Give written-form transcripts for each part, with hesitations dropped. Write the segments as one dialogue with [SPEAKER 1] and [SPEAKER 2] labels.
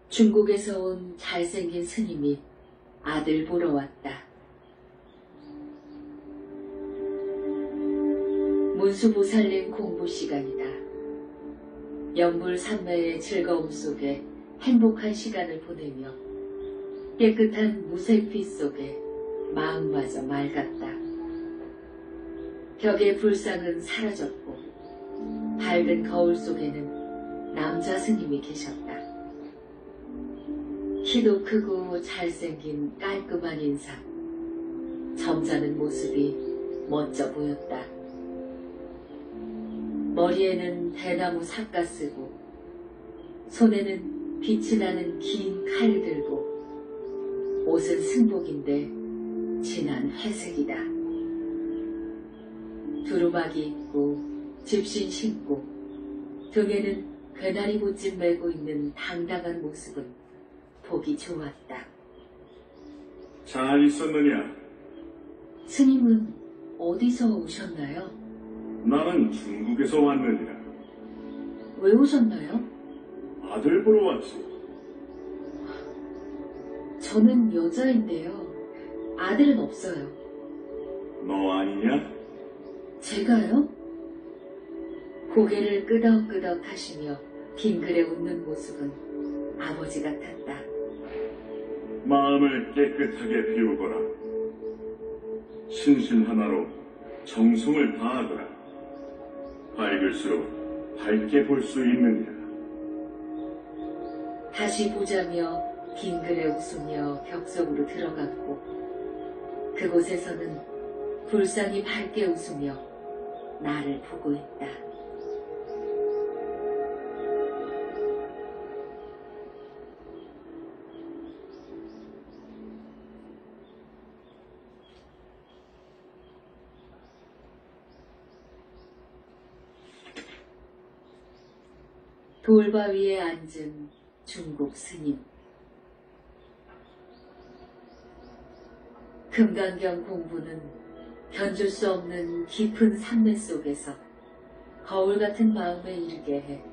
[SPEAKER 1] 중국에서 온 잘생긴 스님이 아들 보러 왔다. 문수보살님 공부 시간이다. 영불산매의 즐거움 속에 행복한 시간을 보내며 깨끗한 무색빛 속에 마음마저 맑았다. 벽의 불상은 사라졌고 밝은 거울 속에는 남자 스님이 계셨다. 키도 크고 잘생긴 깔끔한 인상, 점잖은 모습이 멋져 보였다. 머리에는 대나무 삿가 쓰고 손에는 빛이 나는 긴 칼을 들고 옷은 승복인데 진한 회색이다. 두루마기 입고 집신 신고 등에는 괴나리 보찜 메고 있는 당당한 모습은 보기 좋았다.
[SPEAKER 2] 잘 있었느냐?
[SPEAKER 1] 스님은 어디서 오셨나요?
[SPEAKER 2] 나는 중국에서 왔느니라.
[SPEAKER 1] 왜 오셨나요?
[SPEAKER 2] 아들 보러 왔지.
[SPEAKER 1] 저는 여자인데요. 아들은 없어요.
[SPEAKER 2] 너 아니냐?
[SPEAKER 1] 제가요? 고개를 끄덕끄덕 하시며 빙그레 웃는 모습은 아버지 같았다.
[SPEAKER 2] 마음을 깨끗하게 비우거라. 신신 하나로 정성을 다하거라. 밝을수록 밝게 볼 수 있느니라.
[SPEAKER 1] 다시 보자며 빙그레 웃으며 벽 속으로 들어갔고 그곳에서는 불상이 밝게 웃으며 나를 보고 있다. 돌바위에 앉은 중국 스님. 금강경 공부는 견줄 수 없는 깊은 산매 속에서 거울 같은 마음에 이르게 해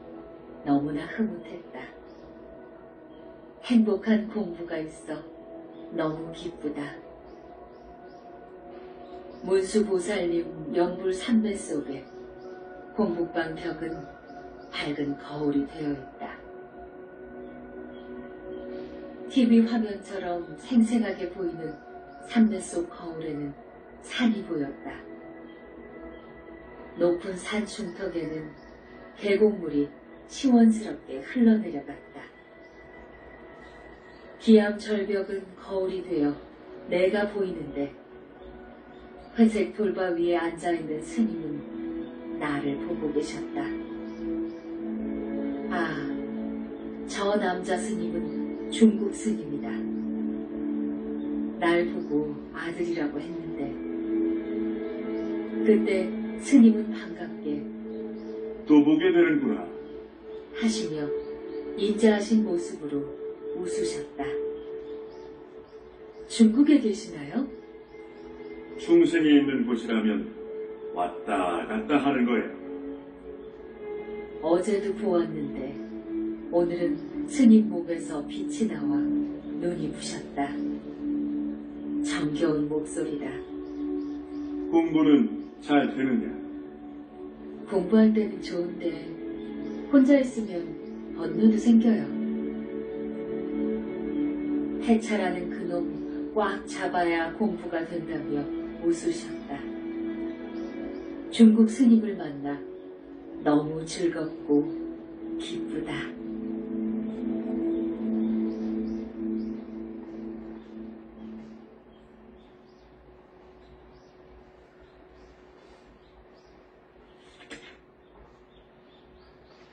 [SPEAKER 1] 너무나 흐뭇했다. 행복한 공부가 있어 너무 기쁘다. 문수보살님 영불 산매 속에 공부방 벽은 밝은 거울이 되어 있다. TV 화면처럼 생생하게 보이는 산매 속 거울에는 산이 보였다. 높은 산 중턱에는 계곡물이 시원스럽게 흘러내려갔다. 기암 절벽은 거울이 되어 내가 보이는데 회색 돌바 위에 앉아있는 스님은 나를 보고 계셨다. 아, 저 남자 스님은 중국 스님이다. 날 보고 아들이라고 했는데 그때 스님은 반갑게
[SPEAKER 2] 또 보게 되는구나
[SPEAKER 1] 하시며 인자하신 모습으로 웃으셨다. 중국에 계시나요?
[SPEAKER 2] 중생이 있는 곳이라면 왔다 갔다 하는 거야.
[SPEAKER 1] 어제도 보았는데 오늘은 스님 몸에서 빛이 나와 눈이 부셨다. 정겨운 목소리다.
[SPEAKER 2] 공부는 잘 되느냐?
[SPEAKER 1] 공부할 때는 좋은데 혼자 있으면 번뇌도 생겨요. 해차라는 그놈 꽉 잡아야 공부가 된다며 웃으셨다. 중국 스님을 만나 너무 즐겁고 기쁘다.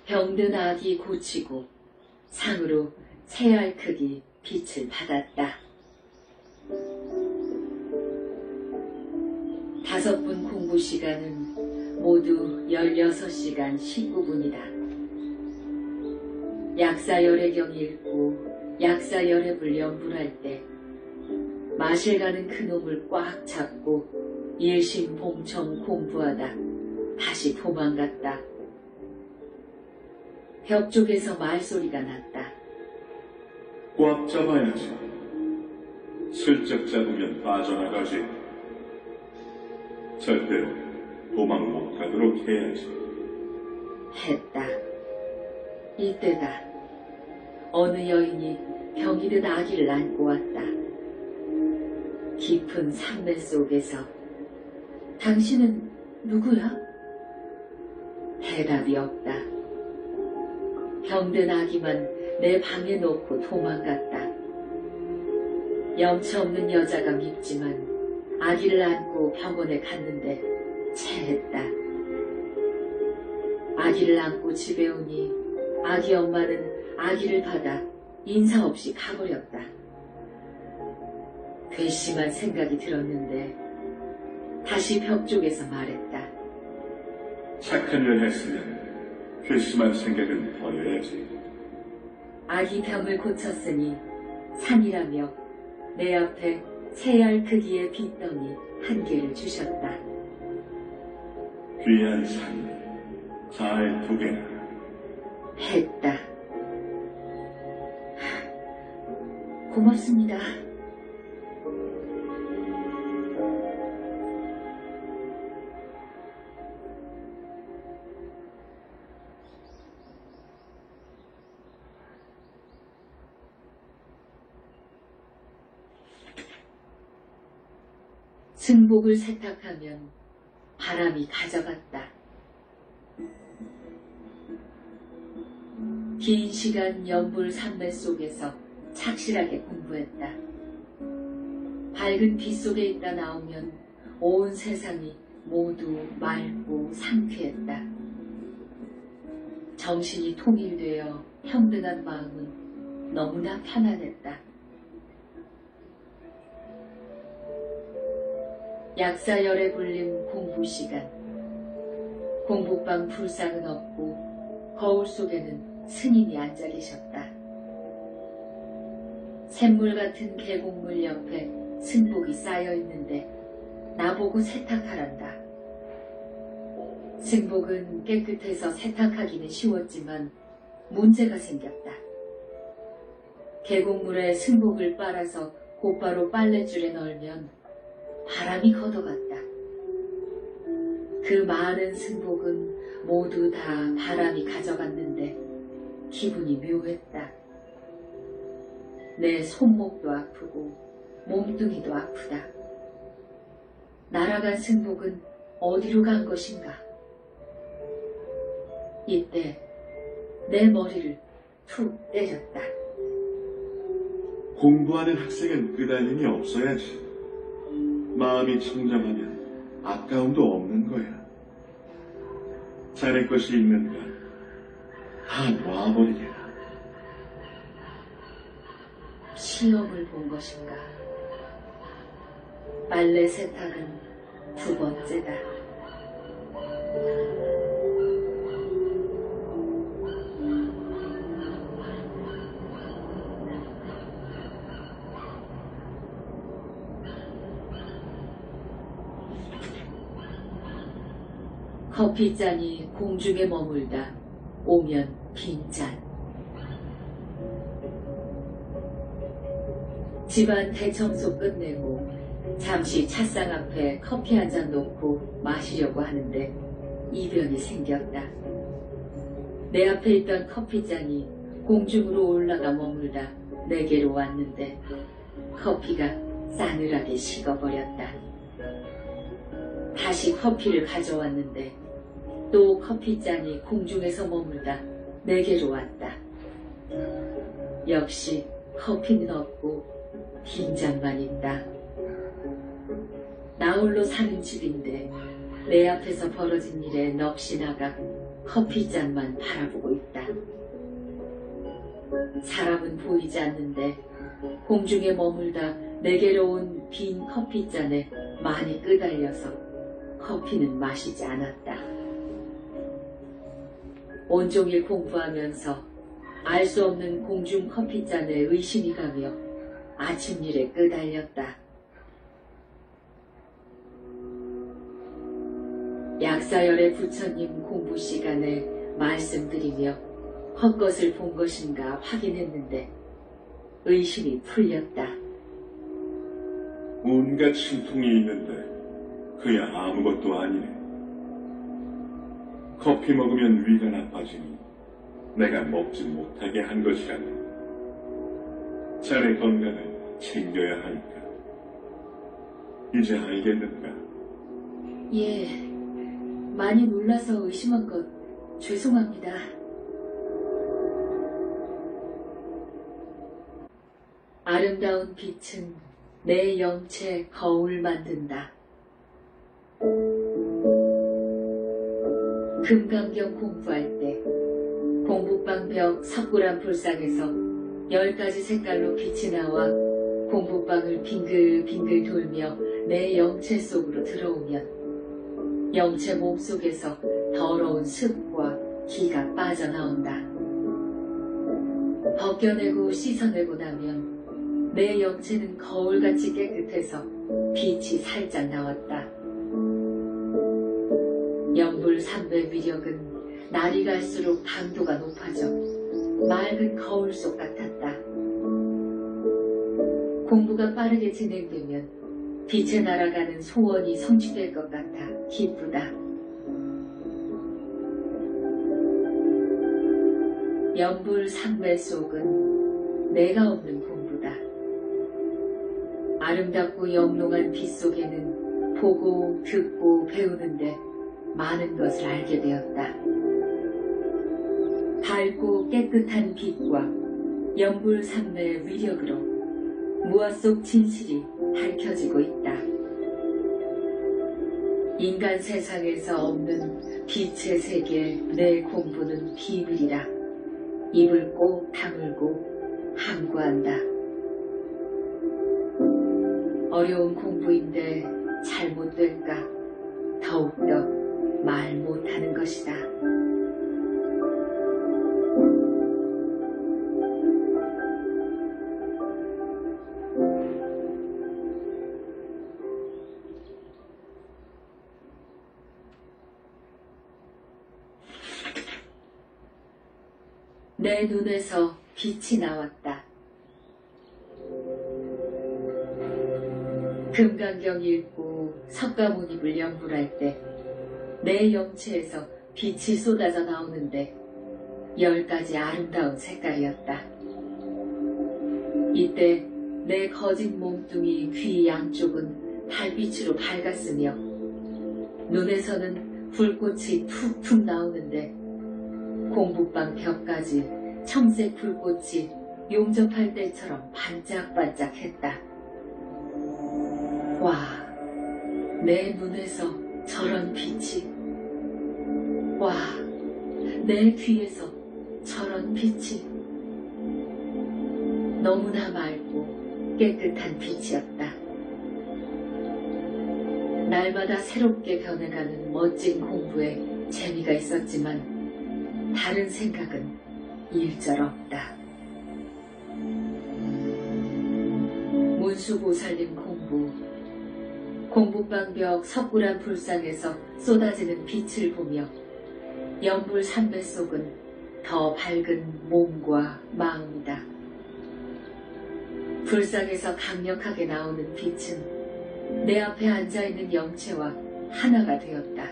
[SPEAKER 1] 병든 아기 고치고 상으로 새알 크기 빛을 받았다. 5분 공부 시간은 모두 16시간 19분이다. 약사열애경 읽고 약사열애불 연불할 때 마실 가는 그놈을 꽉 잡고 일심봉청 공부하다 다시 도망갔다. 벽 쪽에서 말소리가 났다.
[SPEAKER 2] 꽉 잡아야지. 슬쩍 잡으면 빠져나가지. 절대로 도망 못 가도록 해야지.
[SPEAKER 1] 했다. 이때다. 어느 여인이 병이든 아기를 안고 왔다. 깊은 산매 속에서 당신은 누구야? 대답이 없다. 병든 아기만 내 방에 놓고 도망갔다. 염치 없는 여자가 밉지만 아기를 안고 병원에 갔는데 체했다. 아기를 안고 집에 오니 아기 엄마는 아기를 받아 인사 없이 가버렸다. 괘씸한 생각이 들었는데 다시 벽 쪽에서 말했다.
[SPEAKER 2] 착한 일 했으면 괘씸한 생각은 버려야지.
[SPEAKER 1] 아기 병을 고쳤으니 산이라며 내 앞에 새알 크기의 빗덩이 한 개를 주셨다.
[SPEAKER 2] 귀한 산이 잘 두게라.
[SPEAKER 1] 했다. 고맙습니다. 승복을 세탁하면 바람이 가져갔다. 긴 시간 연불 산매 속에서 착실하게 공부했다. 밝은 빛 속에 있다 나오면 온 세상이 모두 맑고 상쾌했다. 정신이 통일되어 평등한 마음은 너무나 편안했다. 약사열에 불린 공부 시간. 공부방 불상은 없고 거울 속에는 스님이 앉아 계셨다. 샘물 같은 계곡물 옆에 승복이 쌓여 있는데 나보고 세탁하란다. 승복은 깨끗해서 세탁하기는 쉬웠지만 문제가 생겼다. 계곡물에 승복을 빨아서 곧바로 빨랫줄에 널면 바람이 걷어갔다. 그 많은 승복은 모두 다 바람이 가져갔는데 기분이 묘했다. 내 손목도 아프고 몸뚱이도 아프다. 날아간 승복은 어디로 간 것인가? 이때 내 머리를 툭 때렸다.
[SPEAKER 2] 공부하는 학생은 끄달림이 없어야지. 마음이 청정하면 아까움도 없는 거야. 자네 것이 있는가 다 놔버리게라.
[SPEAKER 1] 시험을 본 것인가? 빨래 세탁은 두 번째다. 커피잔이 공중에 머물다 오면 빈잔. 집안 대청소 끝내고 잠시 찻상 앞에 커피 한 잔 놓고 마시려고 하는데 이변이 생겼다. 내 앞에 있던 커피잔이 공중으로 올라가 머물다 내게로 왔는데 커피가 싸늘하게 식어버렸다. 다시 커피를 가져왔는데 또 커피잔이 공중에서 머물다 내게로 왔다. 역시 커피는 없고 빈잔만 있다. 나홀로 사는 집인데 내 앞에서 벌어진 일에 넋이 나가 커피잔만 바라보고 있다. 사람은 보이지 않는데 공중에 머물다 내게로 온 빈 커피잔에 많이 끄달려서 커피는 마시지 않았다. 온종일 공부하면서 알 수 없는 공중 커피잔에 의심이 가며 아침 일에 끄달렸다. 약사열의 부처님 공부 시간에 말씀드리며 헛것을 본 것인가 확인했는데 의심이 풀렸다.
[SPEAKER 2] 온갖 신통이 있는데 그야 아무것도 아니네. 커피 먹으면 위가 나빠지니 내가 먹지 못하게 한 것이라네. 자네 건강을 챙겨야 하니까. 이제 알겠는가?
[SPEAKER 1] 예, 많이 놀라서 의심한 것 죄송합니다. 아름다운 빛은 내 영체 거울 만든다. 금강경 공부할 때 공부방 벽 석굴암 불상에서 10가지 색깔로 빛이 나와 공부방을 빙글빙글 돌며 내 영체 속으로 들어오면 영체 몸속에서 더러운 습과 기가 빠져나온다. 벗겨내고 씻어내고 나면 내 영체는 거울같이 깨끗해서 빛이 살짝 나왔다. 연불삼배 위력은 날이 갈수록 강도가 높아져 맑은 거울 속 같았다. 공부가 빠르게 진행되면 빛에 날아가는 소원이 성취될 것 같아 기쁘다. 연불삼배 속은 내가 없는 공부다. 아름답고 영롱한 빛 속에는 보고 듣고 배우는데 많은 것을 알게 되었다. 밝고 깨끗한 빛과 연불삼매의 위력으로 무아 속 진실이 밝혀지고 있다. 인간 세상에서 없는 빛의 세계 내 공부는 비밀이라 입을 꼭 다물고 함구한다. 어려운 공부인데 잘못될까 더욱더 말 못하는 것이다. 내 눈에서 빛이 나왔다. 금강경 읽고 석가모니를 연불할 때 내 영체에서 빛이 쏟아져 나오는데 10가지 아름다운 색깔이었다. 이때 내 거짓 몸뚱이 귀 양쪽은 달빛으로 밝았으며 눈에서는 불꽃이 툭툭 나오는데 공부방 벽까지 청색 불꽃이 용접할 때처럼 반짝반짝했다. 와, 내 눈에서 저런 빛이, 와, 내 귀에서 저런 빛이, 너무나 맑고 깨끗한 빛이었다. 날마다 새롭게 변해가는 멋진 공부에 재미가 있었지만 다른 생각은 일절 없다. 문수보살님 공부방벽 석굴암 불상에서 쏟아지는 빛을 보며 연불삼배 속은 더 밝은 몸과 마음이다. 불상에서 강력하게 나오는 빛은 내 앞에 앉아있는 영체와 하나가 되었다.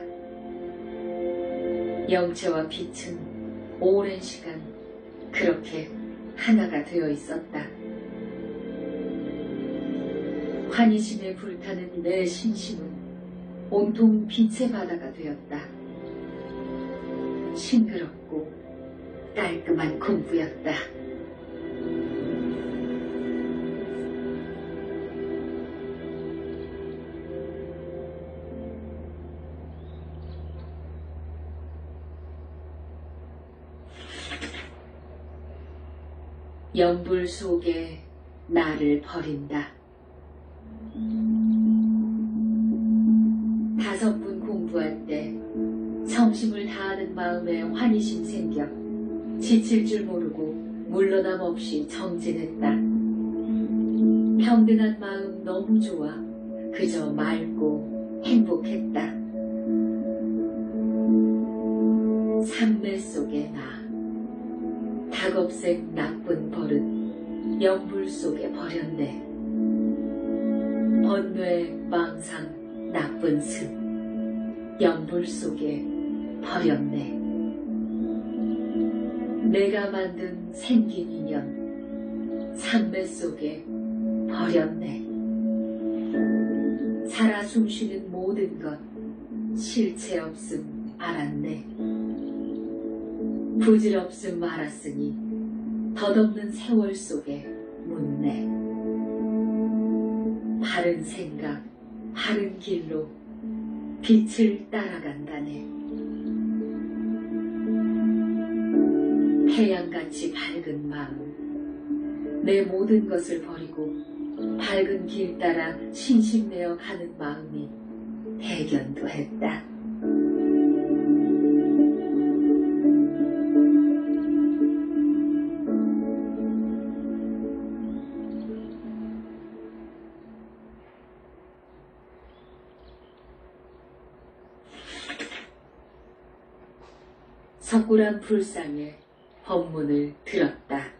[SPEAKER 1] 영체와 빛은 오랜 시간 그렇게 하나가 되어 있었다. 환희심에 불타는 내 신심은 온통 빛의 바다가 되었다. 싱그럽고 깔끔한 공부였다. 연불 속에 나를 버린다. 5분 공부할 때 성심을 다하는 마음에 환희심 생겨 지칠 줄 모르고 물러남 없이 정진했다. 평등한 마음 너무 좋아 그저 맑고 행복했다. 삼매 속의 나, 닭업색 나쁜 버릇, 영불 속에 버렸네. 번뇌, 망상, 나쁜 습, 영불 속에 버렸네. 내가 만든 생긴 인연, 삼매 속에 버렸네. 살아 숨쉬는 모든 것, 실체 없음 알았네. 부질없음 알았으니 덧없는 세월 속에 묻네. 바른 생각, 바른 길로 빛을 따라간다네. 태양같이 밝은 마음, 내 모든 것을 버리고 밝은 길 따라 신심내어 가는 마음이 대견도 했다. 석굴암 불상에 법문을 들었다.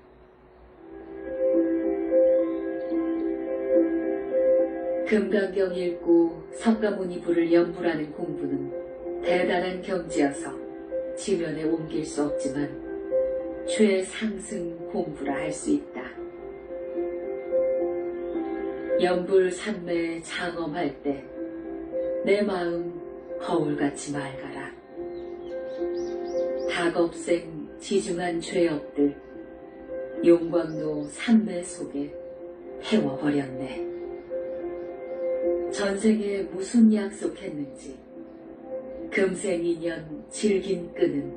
[SPEAKER 1] 금강경 읽고 석가모니 부를 연불하는 공부는 대단한 경지여서 지면에 옮길 수 없지만 최상승 공부라 할 수 있다. 연불 삼매 장엄할 때 내 마음 거울같이 맑아라. 닭업생 지중한 죄업들 용광로 삼매 속에 태워버렸네. 전생에 무슨 약속했는지 금생 인연 질긴 끈은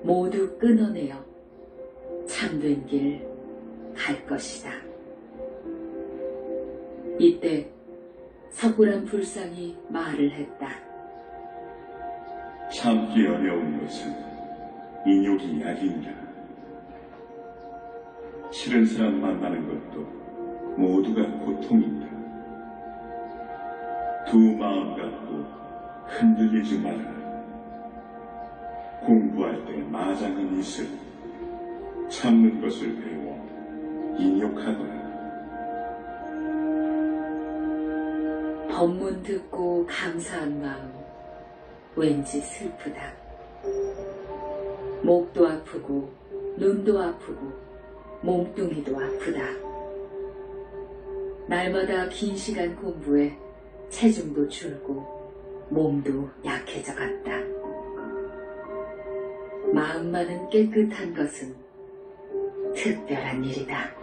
[SPEAKER 1] 모두 끊어내어 참된 길 갈 것이다. 이때 석굴암 불상이 말을 했다.
[SPEAKER 2] 참기 어려운 것은 인욕이 약이니라. 싫은 사람 만나는 것도 모두가 고통이다. 두 마음 갖고 흔들리지 말아라. 공부할 때 마장인 있을 참는 것을 배워 인욕하거라.
[SPEAKER 1] 법문 듣고 감사한 마음 왠지 슬프다. 목도 아프고 눈도 아프고 몸뚱이도 아프다. 날마다 긴 시간 공부에 체중도 줄고 몸도 약해져 갔다. 마음만은 깨끗한 것은 특별한 일이다.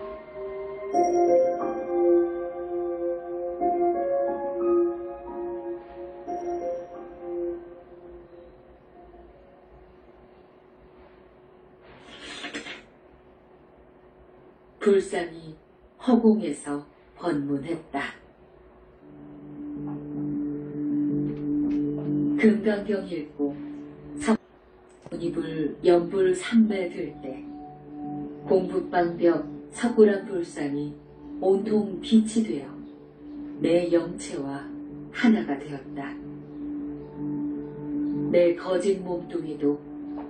[SPEAKER 1] 불상이 허공에서 번문했다. 금강경 읽고 석문이불 연불 삼매 들 때 공북방벽 석굴암 불상이 온통 빛이 되어 내 영체와 하나가 되었다. 내 거짓 몸뚱이도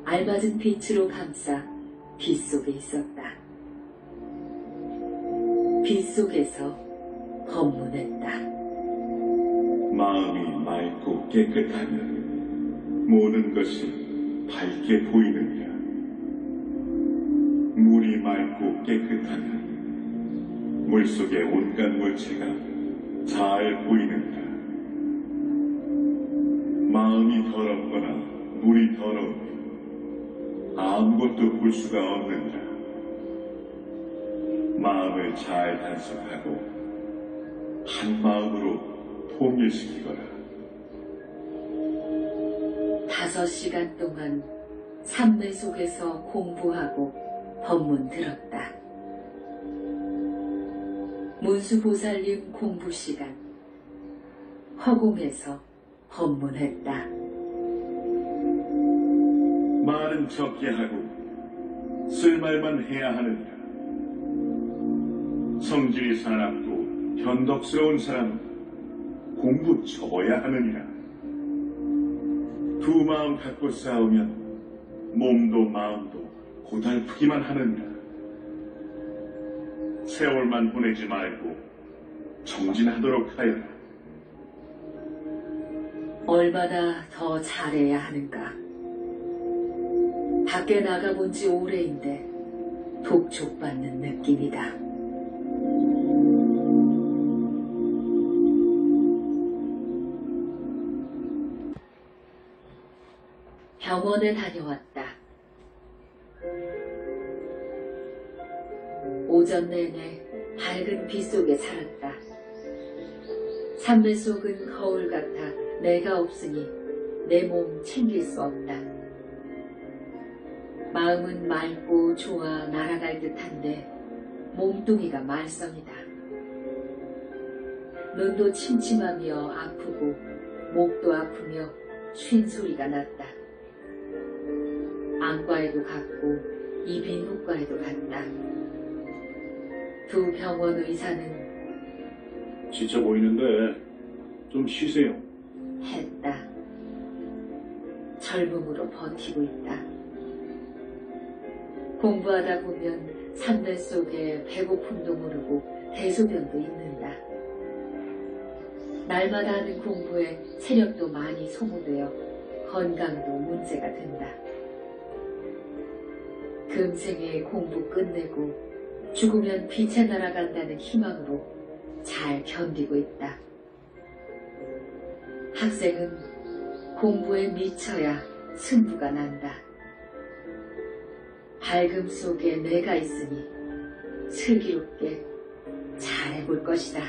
[SPEAKER 1] 알맞은 빛으로 감싸 빛 속에 있었다. 빛 속에서 법문했다.
[SPEAKER 2] 마음이 맑고 깨끗하면 모든 것이 밝게 보이느니라. 물이 맑고 깨끗하면 물속의 온갖 물체가 잘 보이느니라. 마음이 더럽거나 물이 더러우면 아무것도 볼 수가 없느니라. 마음을 잘 단속하고 한 마음으로 통일시키거라.
[SPEAKER 1] 5시간 동안 삼매 속에서 공부하고 법문 들었다. 문수보살님 공부 시간 허공에서 법문했다.
[SPEAKER 2] 말은 적게 하고 쓸 말만 해야 하느니라. 성질이 사납고 변덕스러운 사람은 공부 접어야 하느니라. 두 마음 갖고 싸우면 몸도 마음도 고달프기만 하느니라. 세월만 보내지 말고 정진하도록 하여라.
[SPEAKER 1] 얼마나 더 잘해야 하는가. 밖에 나가본 지 오래인데 독촉받는 느낌이다. 병원에 다녀왔다. 오전 내내 밝은 빛 속에 살았다. 산배 속은 거울 같아 내가 없으니 내 몸 챙길 수 없다. 마음은 맑고 좋아 날아갈 듯한데 몸뚱이가 말썽이다. 눈도 침침하며 아프고 목도 아프며 쉰 소리가 났다. 안과에도 갔고 이비인후과에도 갔다. 두 병원 의사는
[SPEAKER 2] 지쳐 보이는데 좀 쉬세요.
[SPEAKER 1] 했다. 젊음으로 버티고 있다. 공부하다 보면 산배 속에 배고픔도 모르고 대소변도 있는다. 날마다 하는 공부에 체력도 많이 소모되어 건강도 문제가 된다. 금생에 공부 끝내고 죽으면 빛에 날아간다는 희망으로 잘 견디고 있다. 학생은 공부에 미쳐야 승부가 난다. 밝음 속에 내가 있으니 슬기롭게 잘해볼 것이다.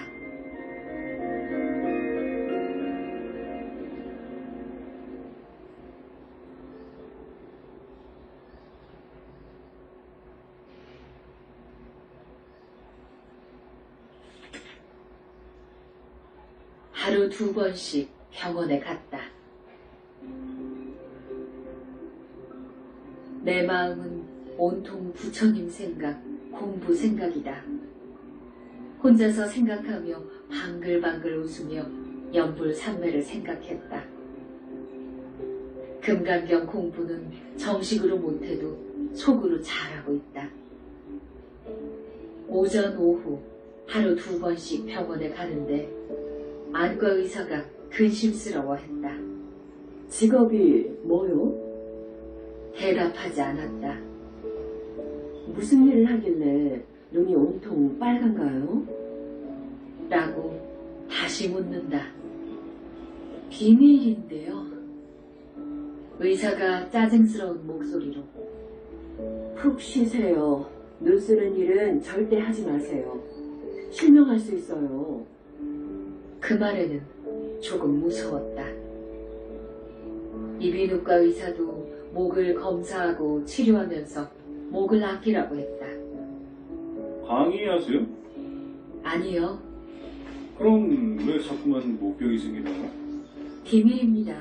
[SPEAKER 1] 하루 2번씩 병원에 갔다. 내 마음은 온통 부처님 생각, 공부 생각이다. 혼자서 생각하며 방글방글 웃으며 연불산매를 생각했다. 금강경 공부는 정식으로 못해도 속으로 잘하고 있다. 오전, 오후 하루 2번씩 병원에 가는데 안과 의사가 근심스러워했다.
[SPEAKER 3] 직업이 뭐요?
[SPEAKER 1] 대답하지 않았다.
[SPEAKER 3] 무슨 일을 하길래 눈이 온통 빨간가요?
[SPEAKER 1] 라고 다시 묻는다. 비밀인데요. 의사가 짜증스러운 목소리로.
[SPEAKER 3] 푹 쉬세요. 눈 쓰는 일은 절대 하지 마세요. 실명할 수 있어요.
[SPEAKER 1] 그 말에는 조금 무서웠다. 이비인후과 의사도 목을 검사하고 치료하면서 목을 아끼라고 했다.
[SPEAKER 2] 강의하세요?
[SPEAKER 1] 아니요.
[SPEAKER 2] 그럼 왜 자꾸만 목병이 생기나요?
[SPEAKER 1] 비밀입니다.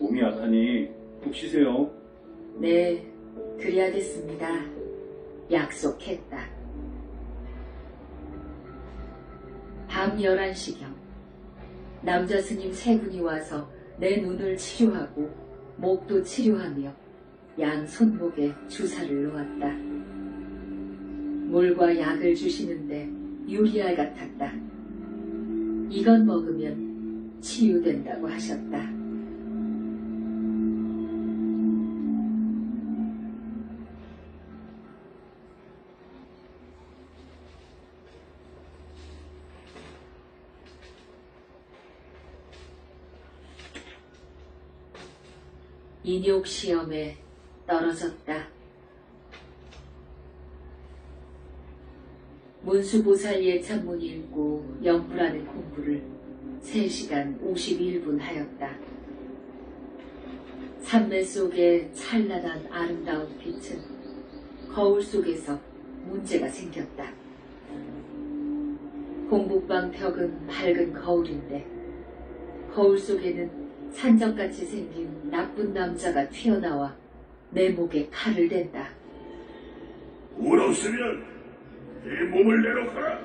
[SPEAKER 2] 몸이 약하니 푹 쉬세요.
[SPEAKER 1] 네, 그래야겠습니다. 약속했다. 밤 11시경 남자 스님 3분이 와서 내 눈을 치료하고 목도 치료하며 양 손목에 주사를 놓았다. 물과 약을 주시는데 유리알 같았다. 이건 먹으면 치유된다고 하셨다. 인욕 시험에 떨어졌다. 문수보살 예찬문 읽고 연불하는 공부를 3시간 51분 하였다. 산매 속에 찬란한 아름다운 빛은 거울 속에서 문제가 생겼다. 공부방 벽은 밝은 거울인데 거울 속에는 산적같이 생긴 나쁜 남자가 튀어나와 내 목에 칼을 댄다.
[SPEAKER 2] 울었으면 네 몸을 내놓거라.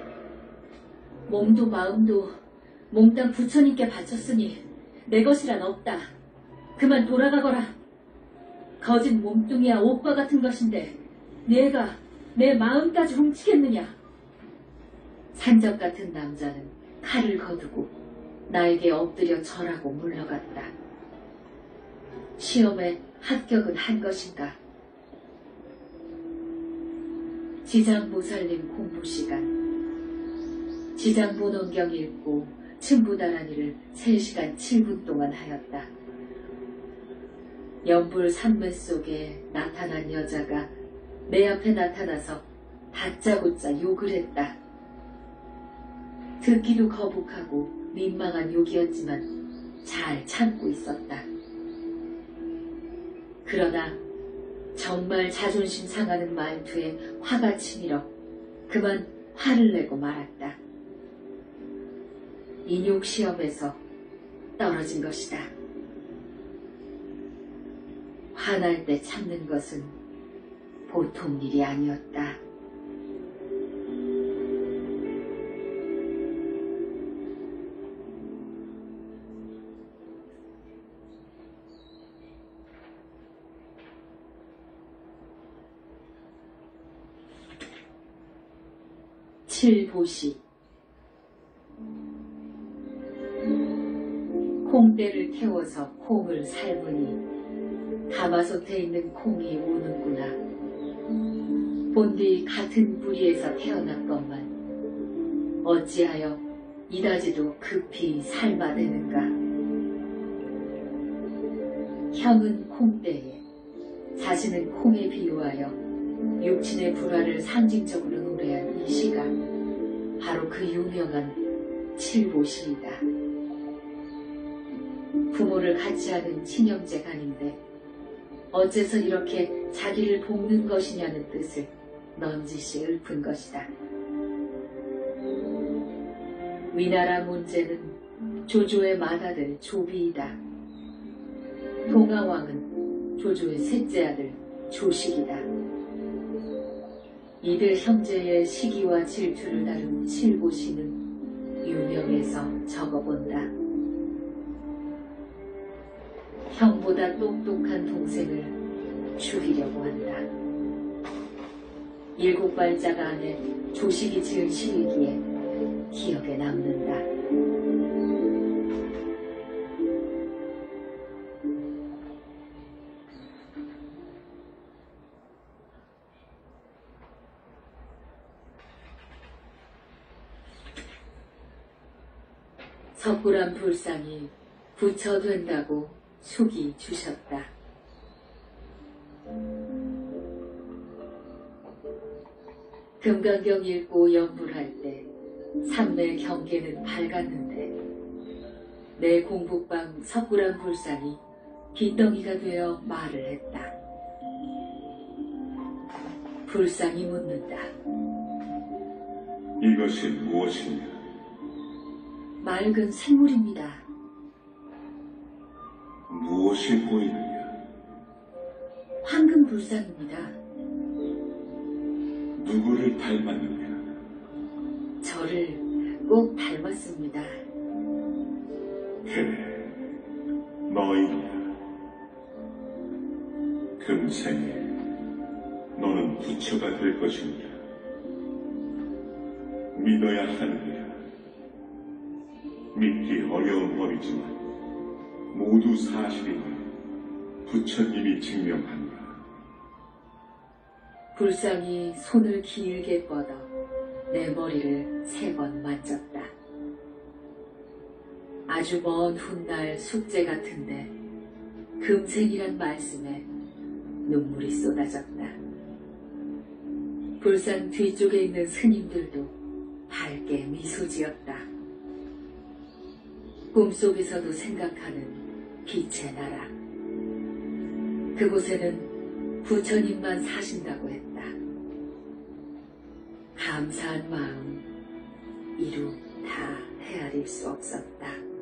[SPEAKER 1] 몸도 마음도 몽땅 부처님께 바쳤으니 내 것이란 없다. 그만 돌아가거라. 거짓 몸뚱이야 옷과 같은 것인데 내가 내 마음까지 훔치겠느냐. 산적 같은 남자는 칼을 거두고 나에게 엎드려 절하고 물러갔다. 시험에 합격은 한 것인가? 지장보살님 공부시간. 지장본원경 읽고 층부다라니를 3시간 7분 동안 하였다. 연불 산매 속에 나타난 여자가 내 앞에 나타나서 다짜고짜 욕을 했다. 듣기도 거북하고 민망한 욕이었지만 잘 참고 있었다. 그러나 정말 자존심 상하는 말투에 화가 치밀어 그만 화를 내고 말았다. 인욕 시험에서 떨어진 것이다. 화날 때 참는 것은 보통 일이 아니었다. 칠보시. 콩대를 태워서 콩을 삶으니 가마솥에 있는 콩이 우는구나. 본디 같은 뿌리에서 태어났건만 어찌하여 이다지도 급히 삶아내는가. 형은 콩대에, 자신은 콩에 비유하여 육친의 불화를 상징적으로 노래한 이 시가 바로 그 유명한 칠보시이다. 부모를 같이 하는 친형제간인데 어째서 이렇게 자기를 볶는 것이냐는 뜻을 넌지시 읊은 것이다. 위나라 문제는 조조의 맏아들 조비이다. 동아왕은 조조의 셋째 아들 조식이다. 이들 형제의 시기와 질투를 다룬 칠보시는 유명해서 적어본다. 형보다 똑똑한 동생을 죽이려고 한다. 7발자가 안에 조식이 지은 시이기에 기억에 남는다. 석굴암 불상이 부처된다고 숙이 주셨다. 금강경 읽고 연불할 때 삼매 경계는 밝았는데 내 공북방 석굴암 불상이 빈덩이가 되어 말을 했다. 불상이 묻는다.
[SPEAKER 2] 이것이 무엇이냐?
[SPEAKER 1] 맑은 샘물입니다.
[SPEAKER 2] 무엇이 보이느냐?
[SPEAKER 1] 황금 불상입니다.
[SPEAKER 2] 누구를 닮았느냐?
[SPEAKER 1] 저를 꼭 닮았습니다.
[SPEAKER 2] 그래, 너희야. 금생에 너는 부처가 될 것이니라. 믿어야 하느니라. 믿기 어려운 법이지만 모두 사실이니 부처님이 증명한다.
[SPEAKER 1] 불상이 손을 길게 뻗어 내 머리를 3번 만졌다. 아주 먼 훗날 숙제 같은데 금생이란 말씀에 눈물이 쏟아졌다. 불상 뒤쪽에 있는 스님들도 밝게 미소 지었다. 꿈속에서도 생각하는 빛의 나라. 그곳에는 부처님만 사신다고 했다. 감사한 마음 이루 다 헤아릴 수 없었다.